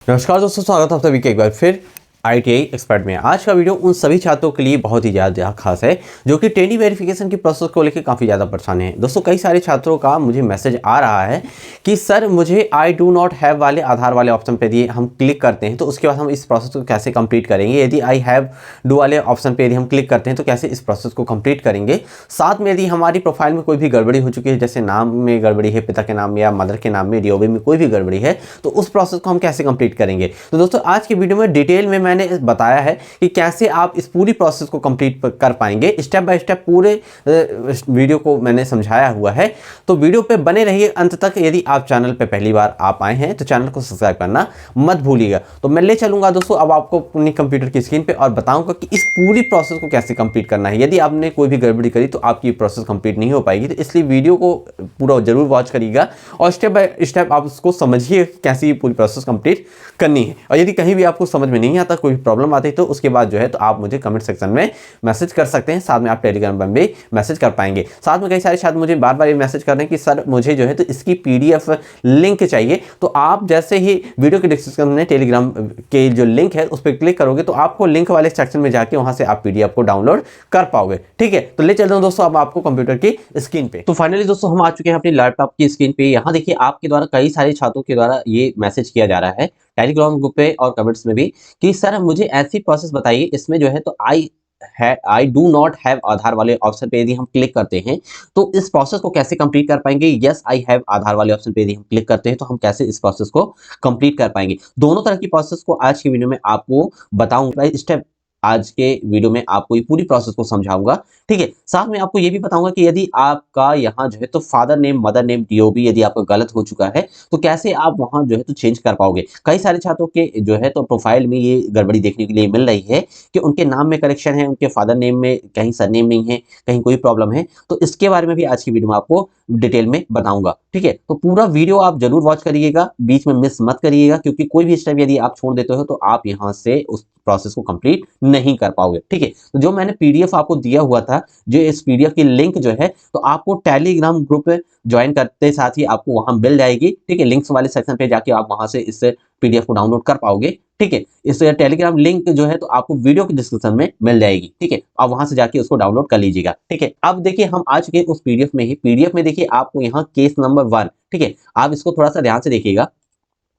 नमस्कार दोस्तों, स्वागत है आप सभी का एक बार फिर ITI एक्सपर्ट में। आज का वीडियो उन सभी छात्रों के लिए बहुत ही ज़्यादा खास है जो कि ट्रेनी वेरिफिकेशन की प्रोसेस को लेकर काफ़ी ज़्यादा परेशान हैं। दोस्तों, कई सारे छात्रों का मुझे मैसेज आ रहा है कि सर मुझे आई डू नॉट हैव वाले आधार वाले ऑप्शन पे यदि हम क्लिक करते हैं तो उसके बाद हम इस प्रोसेस को कैसे कंप्लीट करेंगे। यदि आई हैव डू वाले ऑप्शन पर यदि हम क्लिक करते हैं तो कैसे इस प्रोसेस को कंप्लीट करेंगे। साथ में यदि हमारी प्रोफाइल में कोई भी गड़बड़ी हो चुकी है, जैसे नाम में गड़बड़ी है, पिता के नाम या मदर के नाम में DOB में कोई भी गड़बड़ी है, तो उस प्रोसेस को हम कैसे कंप्लीट करेंगे। तो दोस्तों, आज की वीडियो में डिटेल में मैंने बताया है कि कैसे आप इस पूरी प्रोसेस को कंप्लीट कर पाएंगे। स्टेप बाय स्टेप पूरे वीडियो को मैंने समझाया हुआ है, तो वीडियो पे बने रहिए अंत तक। यदि आप चैनल पे पहली बार आप आए हैं तो चैनल को सब्सक्राइब करना मत भूलिएगा। तो मैं ले चलूंगा दोस्तों अब आपको अपनी कंप्यूटर की स्क्रीन पे और बताऊंगा कि इस पूरी प्रोसेस को कैसे कंप्लीट करना है। यदि आपने कोई भी गड़बड़ी करी तो आपकी प्रोसेस कंप्लीट नहीं हो पाएगी, तो इसलिए वीडियो को पूरा जरूर वॉच करिएगा और स्टेप बाय स्टेप आप उसको समझिए कैसे ये पूरी प्रोसेस कंप्लीट करनी है। और यदि कहीं भी आपको समझ में नहीं आता, कोई प्रॉब्लम आती है, तो उसके बाद जो है तो आप मुझे कमेंट सेक्शन में मैसेज कर सकते हैं। साथ में आप टेलीग्राम पर भी मैसेज कर पाएंगे। साथ में कई सारे छात्र मुझे बार बार ये मैसेज कर रहे हैं कि सर मुझे जो है तो इसकी PDF लिंक चाहिए। तो आप जैसे ही वीडियो के डिस्क्रिप्शन में टेलीग्राम के जो लिंक है उस पर क्लिक करोगे तो आपको लिंक वाले सेक्शन में जाके वहां से आप PDF को डाउनलोड कर पाओगे। ठीक है, तो ले चलते हैं दोस्तों अब आपको कंप्यूटर की स्क्रीन पे। तो फाइनली दोस्तों हम आ चुके हैं अपनी लैपटॉप की स्क्रीन पे। यहाँ देखिए आपके द्वारा कई सारे छात्रों के द्वारा ये मैसेज किया जा रहा है टेलीग्राम ग्रुप पे और कमेंट्स में भी कि सर मुझे ऐसी प्रोसेस बताइए, इसमें जो है तो आई डू नॉट हैव आधार वाले ऑप्शन पे यदि हम क्लिक करते हैं तो इस प्रोसेस को कैसे कंप्लीट कर पाएंगे। यस आई हैव आधार वाले ऑप्शन पे यदि हम क्लिक करते हैं तो हम कैसे इस प्रोसेस को कंप्लीट कर पाएंगे। दोनों तरह की प्रोसेस को आज की वीडियो में आपको बताऊंगा स्टेप। आज के वीडियो में आपको ये पूरी प्रोसेस को समझाऊंगा। ठीक है, साथ में आपको ये भी बताऊंगा कि यदि आपका यहाँ जो है तो father name mother name DOB यदि आपका गलत हो चुका है तो कैसे आप वहां जो है तो चेंज कर पाओगे। कई सारे छात्रों के जो है तो प्रोफाइल में ये गड़बड़ी देखने के लिए मिल रही है कि उनके नाम में करेक्शन है, उनके फादर नेम में कहीं सरनेम नहीं है, कहीं कोई प्रॉब्लम है। तो इसके बारे में भी आज की वीडियो में आपको डिटेल में बताऊंगा। ठीक है, तो पूरा वीडियो आप जरूर वॉच करिएगा, बीच में मिस मत करिएगा, क्योंकि कोई भी स्टेप यदि आप छोड़ देते हो तो आप यहाँ से उस प्रोसेस को कंप्लीट नहीं कर पाओगे। ठीक है, तो जो मैंने PDF आपको दिया हुआ था, जो इस PDF की लिंक जो है तो आपको टेलीग्राम ग्रुप ज्वाइन करते साथ ही आपको वहां मिल जाएगी। ठीक है, लिंक्स वाले सेक्शन पे जाके आप वहां से इस PDF को डाउनलोड कर पाओगे। ठीक है, इस टेलीग्राम लिंक जो है तो आपको वीडियो के डिस्क्रिप्शन में मिल जाएगी। ठीक है, आप वहां से जाके उसको डाउनलोड कर लीजिएगा। ठीक है, अब देखिए हम आ चुके उस PDF में ही। PDF में देखिए आपको यहाँ केस नंबर 1, ठीक है, आप इसको थोड़ा सा ध्यान से देखिएगा।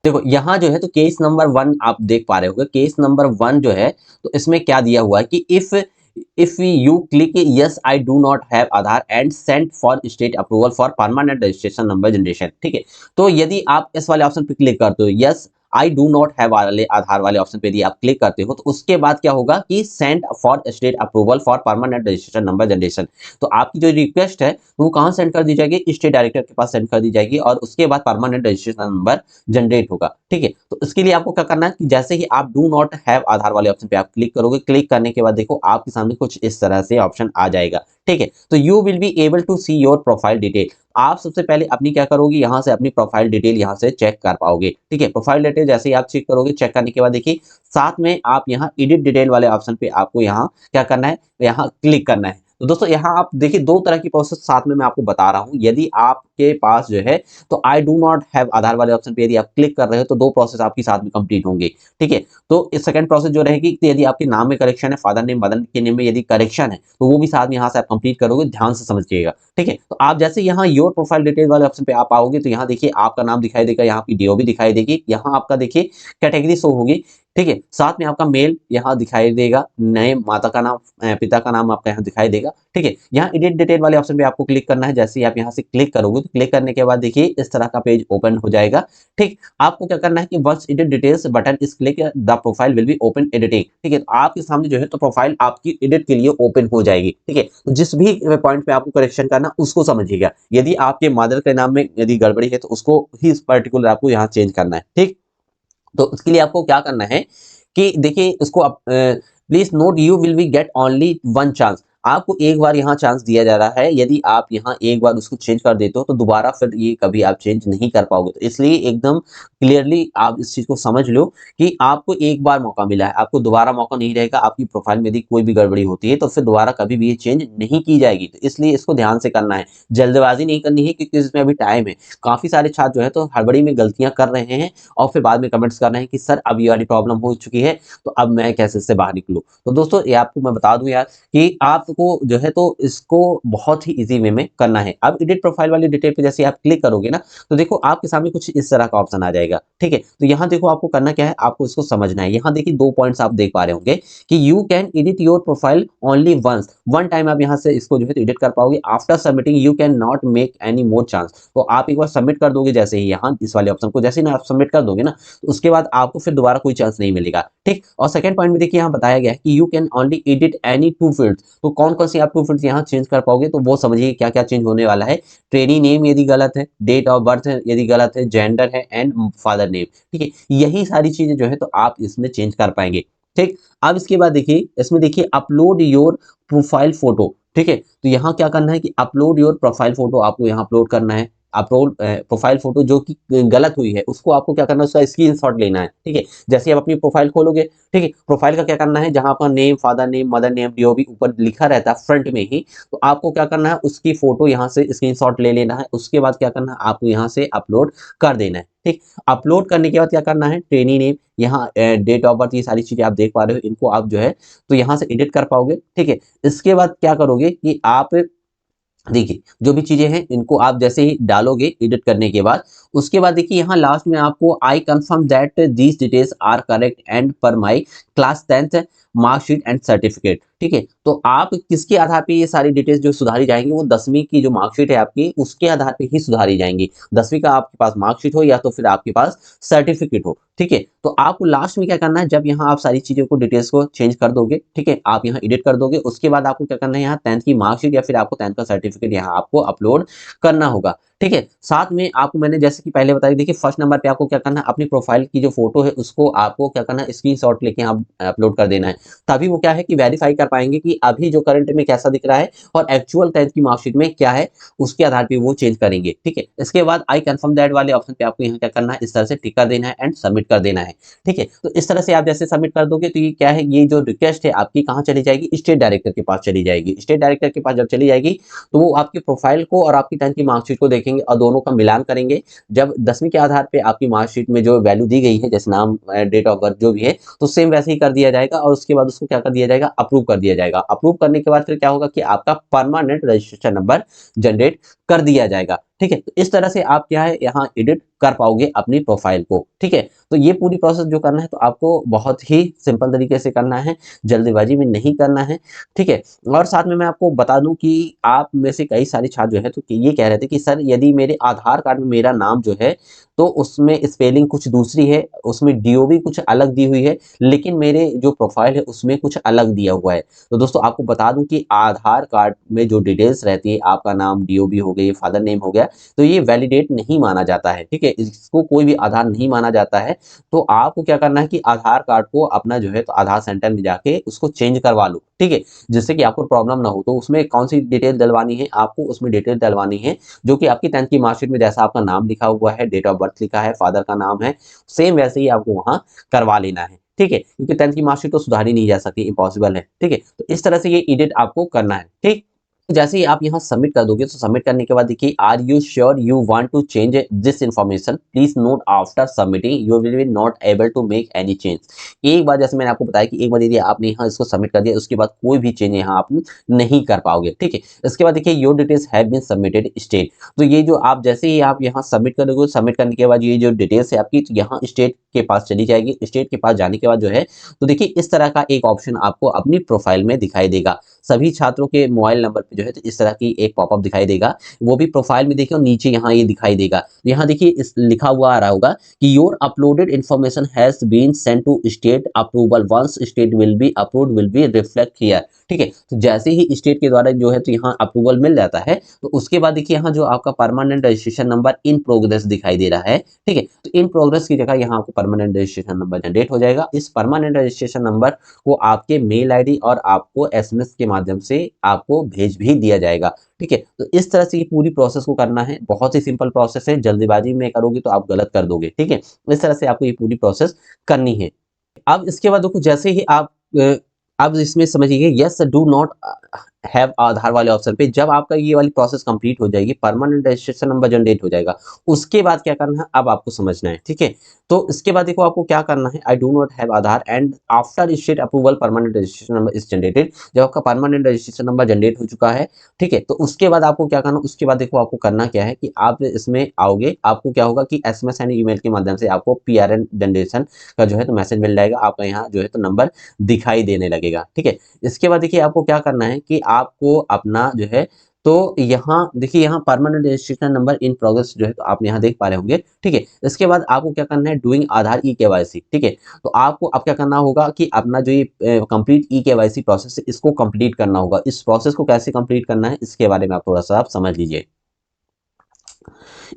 देखो यहाँ जो है तो केस नंबर 1 आप देख पा रहे होगे। केस नंबर 1 जो है तो इसमें क्या दिया हुआ है कि if you click yes I do not have Aadhaar and send for state approval for permanent registration number generation. ठीक है, तो यदि आप इस वाले ऑप्शन पे क्लिक करते हो, yes I do not have वाले आधार वाले ऑप्शन पे यदि आप क्लिक करते हो तो उसके बाद क्या होगा कि send for state approval for permanent registration number generation. तो आपकी जो रिक्वेस्ट है वो कहाँ सेंड कर दी जाएगी, स्टेट डायरेक्टर के पास सेंड कर दी जाएगी और उसके बाद परमानेंट रजिस्ट्रेशन नंबर जनरेट होगा। ठीक है, तो इसके लिए आपको क्या करना है कि जैसे ही आप डू नॉट हैव आधार वाले ऑप्शन पे आप क्लिक करोगे, क्लिक करने के बाद देखो आपके सामने कुछ इस तरह से ऑप्शन आ जाएगा। ठीक है, तो you will be able to see your profile detail. आप सबसे पहले अपनी क्या करोगे, यहाँ से अपनी प्रोफाइल डिटेल यहाँ से चेक कर पाओगे। ठीक है, प्रोफाइल डिटेल जैसे ही आप चेक करोगे, चेक करने के बाद देखिए साथ में आप यहाँ एडिट डिटेल वाले ऑप्शन पे आपको यहाँ क्या करना है, यहाँ क्लिक करना है। तो दोस्तों यहाँ आप देखिए दो तरह की प्रोसेस साथ में मैं आपको बता रहा हूँ। यदि आपके पास जो है तो आई डू नॉट हैव आधार वाले ऑप्शन पे यदि आप क्लिक कर रहे हो तो दो प्रोसेस आपकी साथ में कंप्लीट होंगे। ठीक है, तो इस सेकंड प्रोसेस जो रहेगी कि यदि आपके नाम में करेक्शन है, फादर नेम मदर के नेम में यदि करेक्शन है तो वो भी साथ में यहाँ से आप कंप्लीट करोगे। ध्यान से समझिएगा। ठीक है, तो आप जैसे यहाँ योर प्रोफाइल डिटेल वाले ऑप्शन पे आप आओगे तो यहाँ देखिए आपका नाम दिखाई देगा, यहाँ की DOB दिखाई देगी, यहाँ आपका देखिए कैटेगरी शो होगी। ठीक है, साथ में आपका मेल यहाँ दिखाई देगा, नए माता का नाम पिता का नाम आपका यहाँ दिखाई देगा। ठीक है, यहाँ एडिट डिटेल वाले ऑप्शन पे आपको क्लिक करना है। जैसे ही आप यहाँ से क्लिक करोगे तो क्लिक करने के बाद देखिए इस तरह का पेज ओपन हो जाएगा। ठीक, आपको क्या करना है कि वंस एडिट डिटेल्स बटन इस click the profile will be open editing. ठीक है, तो आपके सामने जो है तो प्रोफाइल आपकी एडिट के लिए ओपन हो जाएगी। ठीक है, तो जिस भी पॉइंट पे आपको करेक्शन करना उसको समझिएगा। यदि आपके मदर के नाम में यदि गड़बड़ी है तो उसको ही पर्टिकुलर आपको यहाँ चेंज करना है। ठीक, तो उसके लिए आपको क्या करना है कि देखिए इसको आप please note you will B get only one chance. आपको एक बार यहाँ चांस दिया जा रहा है, यदि आप यहाँ एक बार उसको चेंज कर देते हो तो दोबारा फिर ये कभी आप चेंज नहीं कर पाओगे। तो इसलिए एकदम क्लियरली आप इस चीज़ को समझ लो कि आपको एक बार मौका मिला है, आपको दोबारा मौका नहीं रहेगा। आपकी प्रोफाइल में यदि कोई भी गड़बड़ी होती है तो फिर दोबारा कभी भी ये चेंज नहीं की जाएगी। तो इसलिए इसको ध्यान से करना है, जल्दबाज़ी नहीं करनी है क्योंकि इसमें अभी टाइम है। काफ़ी सारे छात्र जो है तो हड़बड़ी में गलतियाँ कर रहे हैं और फिर बाद में कमेंट्स कर रहे हैं कि सर अब ये वाली प्रॉब्लम हो चुकी है, तो अब मैं कैसे इससे बाहर निकलूँ? तो दोस्तों ये आपको मैं बता दूँ यार कि आपको जो है तो इसको बहुत ही ईज़ी वे में करना है। अब एडिट प्रोफाइल वाली डिटेल पे जैसे आप क्लिक करोगे ना, तो देखो आपके सामने कुछ इस तरह का ऑप्शन आ जाएगा, ठीक है? तो यहाँ देखो आपको करना क्या है, आपको इसको समझना है। यहाँ देखिए 2 पॉइंट्स आप देख पा रहे होंगे कि you can edit your profile only once, one time आप यहाँ से इसको जो है तो एडिट कर पाओगे। After submitting you can not make any more chance. तो आप एक बार सबमिट कर दोगे जैसे ही यहाँ इस वाले ऑप्शन को जैसे ही ना आप सबमिट कर दोगे ना, तो उसके बाद आपको फिर दोबारा कोई चांस नहीं मिलेगा, ठीक? और सेकंड पॉइंट में देखिए यहाँ बताया गया है कि you can only edit any 2 fields. तो कौन-कौन सी आप 2 फील्ड्स यहाँ चेंज कर पाओगे, तो वो समझिए क्या-क्या चेंज होने वाला है। ट्रेनी नेम यदि गलत है, डेट ऑफ बर्थ यदि गलत है, जेंडर है एंड फादर नेम, ठीक है? यही सारी चीज़ें जो है तो आप इसमें चेंज कर पाएँगे, ठीक? अब इसके बाद देखिए, इसमें देखिए अपलोड योर प्रोफाइल फ़ोटो, ठीक है? तो यहाँ क्या करना है कि अपलोड योर प्रोफाइल फ़ोटो आपको यहाँ अपलोड करना है। अपलोड प्रोफाइल फ़ोटो जो कि गलत हुई है, उसको आपको क्या करना है, उसका स्क्रीनशॉट लेना है, ठीक है? जैसे आप अपनी प्रोफाइल खोलोगे, ठीक है? प्रोफाइल का क्या करना है, जहाँ आपका name, father name, mother name, DOB ऊपर लिखा रहता है फ्रंट में ही, तो आपको क्या करना है, उसकी फ़ोटो यहाँ से स्क्रीनशॉट ले लेना है। उसके बाद क्या करना है, आपको यहाँ से अपलोड कर देना है, ठीक? अपलोड करने के बाद क्या करना है, ट्रेनी नेम, यहाँ डेट ऑफ बर्थ, ये सारी चीज़ें आप देख पा रहे हो, इनको आप जो है तो यहाँ से एडिट कर पाओगे, ठीक है? इसके बाद क्या करोगे कि आप देखिए, जो भी चीज़ें हैं इनको आप जैसे ही डालोगे एडिट करने के बाद, उसके बाद देखिए यहाँ लास्ट में आपको I confirm that these details are correct and per my class 10th marksheet and certificate, ठीक है? तो आप किसके आधार पे ये सारी डिटेल्स जो सुधारी जाएँगी, वो 10वीं की जो मार्कशीट है आपकी, उसके आधार पे ही सुधारी जाएँगी। 10वीं का आपके पास मार्कशीट हो या तो फिर आपके पास सर्टिफिकेट हो, ठीक है? तो आपको लास्ट में क्या करना है, जब यहाँ आप सारी चीज़ों को डिटेल्स को चेंज कर दोगे, ठीक है? आप यहाँ एडिट कर दोगे, उसके बाद आपको क्या करना है, यहाँ 10th की मार्कशीट या फिर आपको 10th का सर्टिफिकेट यहाँ आपको अपलोड करना होगा, ठीक है? साथ में आपको मैंने जैसे कि पहले बताया, देखिए फर्स्ट नंबर पे आपको क्या करना है, अपनी प्रोफाइल की जो फ़ोटो है उसको आपको क्या करना है, स्क्रीनशॉट लेके आप अपलोड कर देना है। तभी वो क्या है कि वेरीफ़ाई कर पाएँगे कि अभी जो करंट में कैसा दिख रहा है और एक्चुअल 10th की मार्कशीट में क्या है, उसके आधार पे वो चेंज करेंगे, ठीक है? इसके बाद आई कन्फर्म दैट वाले ऑप्शन पे आपको यहाँ क्या करना है, इस तरह से टिक कर देना है एंड सबमिट कर देना है, ठीक है? तो इस तरह से आप जैसे सबमिट कर दोगे तो ये क्या है, ये जो रिक्वेस्ट है आपकी कहाँ चली जाएगी, स्टेट डायरेक्टर के पास चली जाएगी। स्टेट डायरेक्टर के पास जब चली जाएगी, तो वो आपकी प्रोफाइल को और आपकी 10th की मार्कशीट को देखेंगे और दोनों का मिलान करेंगे। जब 10वीं के आधार पे आपकी मार्कशीट में जो वैल्यू दी गई है, जैसे नाम, डेट ऑफ बर्थ जो भी है, तो सेम वैसे ही कर दिया जाएगा और उसके बाद उसको क्या कर दिया जाएगा, अप्रूव कर दिया जाएगा। अप्रूव करने के बाद फिर क्या होगा कि आपका परमानेंट रजिस्ट्रेशन नंबर जनरेट कर दिया जाएगा, ठीक है? तो इस तरह से आप क्या है, यहाँ एडिट कर पाओगे अपनी प्रोफाइल को, ठीक है? तो ये पूरी प्रोसेस जो करना है तो आपको बहुत ही सिंपल तरीके से करना है, जल्दबाजी में नहीं करना है, ठीक है? और साथ में मैं आपको बता दूँ कि आप में से कई सारे छात्र जो है तो ये कह रहे थे कि सर यदि मेरे आधार कार्ड में मेरा नाम जो है तो उसमें स्पेलिंग कुछ दूसरी है, उसमें डीओबी कुछ अलग दी हुई है, लेकिन मेरे जो प्रोफाइल है उसमें कुछ अलग दिया हुआ है। तो दोस्तों आपको बता दूँ कि आधार कार्ड में जो डिटेल्स रहती है, आपका नाम, डीओबी हो गई, फादर नेम हो गया, तो ये वैलिडेट नहीं माना जाता है, ठीक है? इसको कोई भी आधार नहीं माना जाता है। तो आपको क्या करना है कि आधार कार्ड को अपना जो है तो आधार सेंटर में जाके उसको चेंज करवा लो, ठीक है? जिससे कि आपको प्रॉब्लम ना हो। तो उसमें कौन-सी डिटेल डलवानी है, आपको उसमें डिटेल डलवानी है जो कि आपकी 10th की मार्कशीट में जैसा आपका नाम लिखा हुआ है, डेट ऑफ बर्थ लिखा है, फादर का नाम है, सेम वैसे ही आपको वहाँ करवा लेना है, ठीक है? क्योंकि 10th की मार्कशीट तो सुधारी नहीं जा सकती, इम्पॉसिबल है, ठीक है? तो इस तरह से ये एडिट आपको करना है, ठीक? जैसे ही आप यहाँ सबमिट कर दोगे, तो सबमिट करने के बाद देखिए, are you sure you want to change this information, please note after submitting you will be not able to make any change. एक बार जैसे मैंने आपको बताया कि एक बार यदि आपने यहाँ इसको सबमिट कर दिया, उसके बाद कोई भी चेंज यहाँ आप नहीं कर पाओगे, ठीक है? इसके बाद देखिए, your details have been submitted state. तो ये जो आप जैसे ही आप यहाँ सबमिट कर दोगे, सबमिट करने के बाद ये जो डिटेल्स है आपकी, तो यहाँ स्टेट के पास चली जाएगी। स्टेट के पास जाने के बाद जो है तो देखिए, इस तरह का एक ऑप्शन आपको अपनी प्रोफाइल में दिखाई देगा। सभी छात्रों के मोबाइल नंबर पे जो है तो इस तरह की एक पॉपअप दिखाई देगा, वो भी प्रोफाइल में देखिए और नीचे यहाँ ये दिखाई देगा। यहाँ देखिए इस लिखा हुआ आ रहा होगा कि your uploaded information has been sent to state approval, once state will be approved will be reflect here. ठीक है, तो जैसे ही स्टेट के द्वारा जो है तो यहाँ अप्रूवल मिल जाता है तो उसके बाद देखिए यहाँ जो आपका permanent registration number in progress दिखाई दे रहा है। ठीक है, तो इन प्रोग्रेस की जगह यहाँ आपको परमानेंट रजिस्ट्रेशन नंबर जनरेट हो जाएगा। इस परमानेंट रजिस्ट्रेशन नंबर को आपके मेल आईडी और आपको एसएमएस के माध्यम से आपको भेज भी दिया जाएगा। ठीक है, तो इस तरह से ये पूरी प्रोसेस को करना है, बहुत ही सिंपल प्रोसेस है, जल्दीबाजी में करोगे तो आप गलत कर दोगे। ठीक है, इस तरह से आपको ये पूरी प्रोसेस करनी है। अब इसके बाद देखो जैसे ही आप इसमें समझिए यस डू नॉट हैव आधार वाले ऑप्शन पे जब आपका ये वाली प्रोसेस कंप्लीट हो जाएगी, परमानेंट रजिस्ट्रेशन नंबर जनरेट हो जाएगा, उसके बाद क्या करना है अब आपको समझना है। ठीक है, तो इसके बाद देखो आपको क्या करना है, I do not have Aadhaar and after state approval permanent registration number is generated. जब आपका परमानेंट रजिस्ट्रेशन नंबर जनरेट हो चुका है, ठीक है, तो उसके बाद आपको क्या करना, उसके बाद देखो आपको करना क्या है कि आप इसमें आओगे, आपको क्या होगा कि एसएमएस एंड ईमेल के माध्यम से आपको पीआरएन जनरेशन का जो है तो मैसेज मिल जाएगा, आपका यहाँ जो है तो नंबर दिखाई देने लगेगा। ठीक है, इसके बाद देखिए आपको क्या करना है कि आपको अपना जो है तो यहाँ देखिए यहाँ permanent registration number in progress जो है तो आप यहाँ देख पा रहे होंगे। ठीक है, इसके बाद आपको क्या करना है, डूइंग आधार ई केवाईसी। ठीक है, तो आपको अब क्या करना होगा कि अपना जो ये कंप्लीट ई केवाईसी प्रोसेस है इसको कंप्लीट करना होगा। इस प्रोसेस को कैसे कंप्लीट करना है इसके बारे में आप थोड़ा सा आप समझ लीजिए।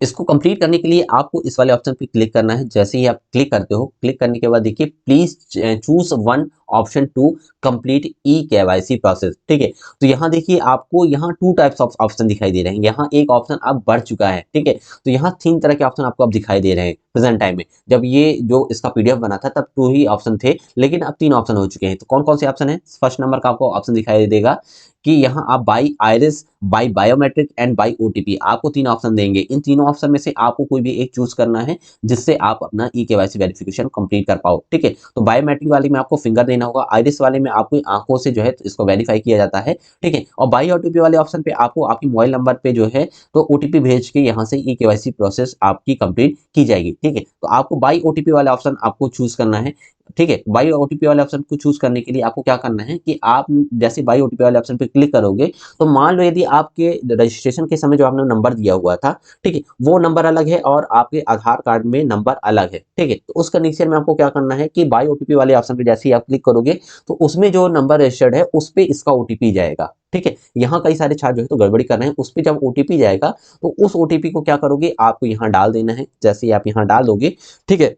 इसको कंप्लीट करने के लिए आपको इस वाले ऑप्शन पे क्लिक करना है। जैसे ही आप क्लिक करते हो, क्लिक करने के बाद देखिए please choose one option to complete e KYC process. ठीक है, तो यहाँ देखिए आपको यहाँ टू टाइप्स ऑफ ऑप्शन दिखाई दे रहे हैं। यहाँ एक ऑप्शन अब बढ़ चुका है। ठीक है, तो यहाँ 3 तरह के ऑप्शन आपको अब दिखाई दे रहे हैं प्रेजेंट टाइम में। जब ये जो इसका पीडीएफ बना था तब 2 ही ऑप्शन थे, लेकिन अब 3 ऑप्शन हो चुके हैं। तो कौन कौन से ऑप्शन है, फर्स्ट नंबर का आपको ऑप्शन दिखाई देगा कि यहाँ आप by iris, by biometric and by OTP, आपको 3 ऑप्शन देंगे। इन तीनों ऑप्शन में से आपको कोई भी एक चूज करना है जिससे आप अपना ई केवाईसी वेरिफिकेशन कंप्लीट कर पाओ। ठीक है, तो बायोमेट्रिक वाले में आपको फिंगर देना होगा, आइरिस वाले में आपको आंखों से जो है इसको वेरीफाई किया जाता है। ठीक है, और बाई ओटीपी वाले ऑप्शन पे आपको आपके मोबाइल नंबर पे जो है तो ओटीपी भेज के यहाँ से ई केवाईसी प्रोसेस आपकी कंप्लीट की जाएगी। ठीक है, तो आपको बाई ओटीपी वाला ऑप्शन आपको चूज करना है। ठीक है, बाई ओटीपी वाले ऑप्शन को चूज करने के लिए आपको क्या करना है कि आप जैसे बाई ओटीपी वाले ऑप्शन पे क्लिक करोगे तो मान लो यदि आपके रजिस्ट्रेशन के समय जो आपने नंबर दिया हुआ था, ठीक है, वो नंबर अलग है और आपके आधार कार्ड में नंबर अलग है। ठीक है, तो उस कंडीशन में आपको क्या करना है कि बाई ओटीपी वाले ऑप्शन पे जैसे ही आप क्लिक करोगे तो उसमें जो नंबर रजिस्टर्ड है उस पे इसका ओटीपी जाएगा। ठीक है, यहाँ कई सारे छात्र जो है तो गड़बड़ी कर रहे हैं, उस पे जब ओटीपी जाएगा तो उस ओटीपी को क्या करोगे, आपको यहाँ डाल देना है। जैसे ही आप यहाँ डाल दोगे, ठीक है,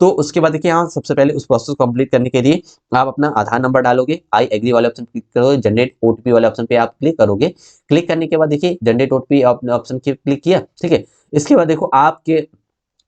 तो उसके बाद देखिए यहाँ सबसे पहले उस प्रोसेस को कंप्लीट करने के लिए आप अपना आधार नंबर डालोगे, आई एग्री वाले ऑप्शन क्लिक करोगे, जनरेट ओटीपी वाले ऑप्शन पे आप क्लिक करोगे। क्लिक करने के बाद देखिए जनरेट ओटीपी ऑप्शन क्लिक किया। ठीक है, इसके बाद देखो आपके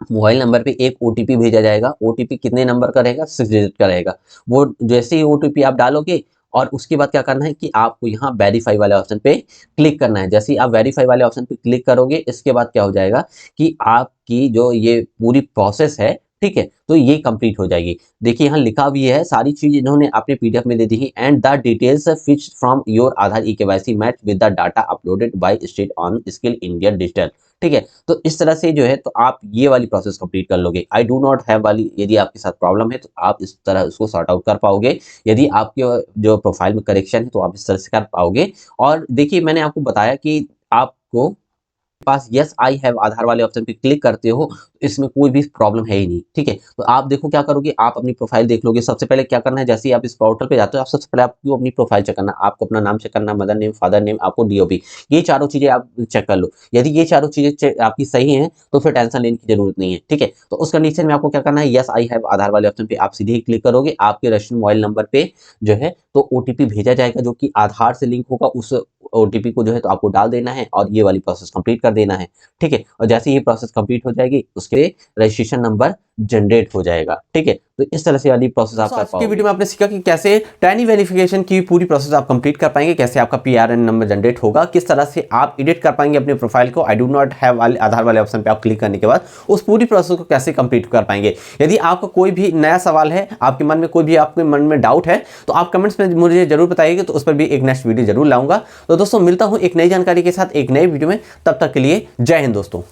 मोबाइल नंबर पे एक ओटीपी भेजा जाएगा। ओटीपी कितने नंबर का रहेगा, 6 डिजिट का रहेगा। वो जैसे ही ओटीपी आप डालोगे और उसके बाद क्या करना है कि आपको यहाँ वेरीफाई वाले ऑप्शन पे क्लिक करना है। जैसे ही आप वेरीफाई वाले ऑप्शन पे क्लिक करोगे, इसके बाद क्या हो जाएगा कि आपकी जो ये पूरी प्रोसेस है, ठीक है, तो ये कंप्लीट हो जाएगी। देखिए यहाँ लिखा भी है, सारी चीज इन्होंने अपने पीडीएफ में दे दी है। And the details Fitch from your Aadhaar e KYC match with the data uploaded by state on skill India digital. ठीक है, तो इस तरह से जो है तो आप ये वाली प्रोसेस कंप्लीट कर लोगे। आई डू नॉट हैव वाली यदि आपके साथ प्रॉब्लम है तो आप इस तरह उसको सॉर्ट आउट कर पाओगे। यदि आपके जो प्रोफाइल में करेक्शन है तो आप इस तरह से कर पाओगे। और देखिए मैंने आपको बताया कि आपको पास यस आई हैव आधार वाले ऑप्शन पे क्लिक करते हो तो इसमें कोई भी प्रॉब्लम है ही नहीं। ठीक है, तो आप देखो क्या करोगे, आप अपनी प्रोफाइल देख लोगे। सबसे पहले क्या करना है, जैसे ही आप इस पोर्टल पे जाते हो, आप सबसे पहले आपको अपनी प्रोफाइल चेक करना, आपको अपना नाम चेक करना, मदर नेम, फादर नेम, आपको डीओपी, ये चारों चीजें आप चेक कर लो। यदि ये चारों चीजें आपकी सही हैं तो फिर टेंशन लेने की जरूरत नहीं है। ठीक है, तो उस कंडीशन में आपको क्या करना है, यस आई हैव आधार वाले ऑप्शन पे आप सीधे ही क्लिक करोगे। आपके रजिस्टर्ड मोबाइल नंबर पे जो है तो ओटीपी भेजा जाएगा जो कि आधार से लिंक होगा। उस ओटीपी को जो है तो आपको डाल देना है और ये वाली प्रोसेस कंप्लीट कर देना है। ठीक है, और जैसे ही ये प्रोसेस कंप्लीट हो जाएगी उसके रजिस्ट्रेशन नंबर जनरेट हो जाएगा। ठीक है, तो इस तरह से वाली प्रोसेस आप कर पाओगे। वीडियो में आपने सीखा कि कैसे टाइनी वेरिफिकेशन की पूरी प्रोसेस आप कंप्लीट कर पाएंगे, कैसे आपका पीआरएन नंबर जनरेट होगा, किस तरह से आप एडिट कर पाएंगे अपने प्रोफाइल को। आई डू नॉट हैव वाले आधार वाले ऑप्शन पे आप क्लिक करने के बाद उस पूरी प्रोसेस को कैसे कंप्लीट कर पाएंगे। यदि आपका कोई भी नया सवाल है, आपके मन में कोई भी आपके मन में डाउट है तो आप कमेंट्स में मुझे जरूर बताइएगा, तो उस पर भी एक नेक्स्ट वीडियो जरूर लाऊंगा। तो दोस्तों मिलता हूं एक नई जानकारी के साथ एक नई वीडियो में, तब तक के लिए जय हिंद दोस्तों।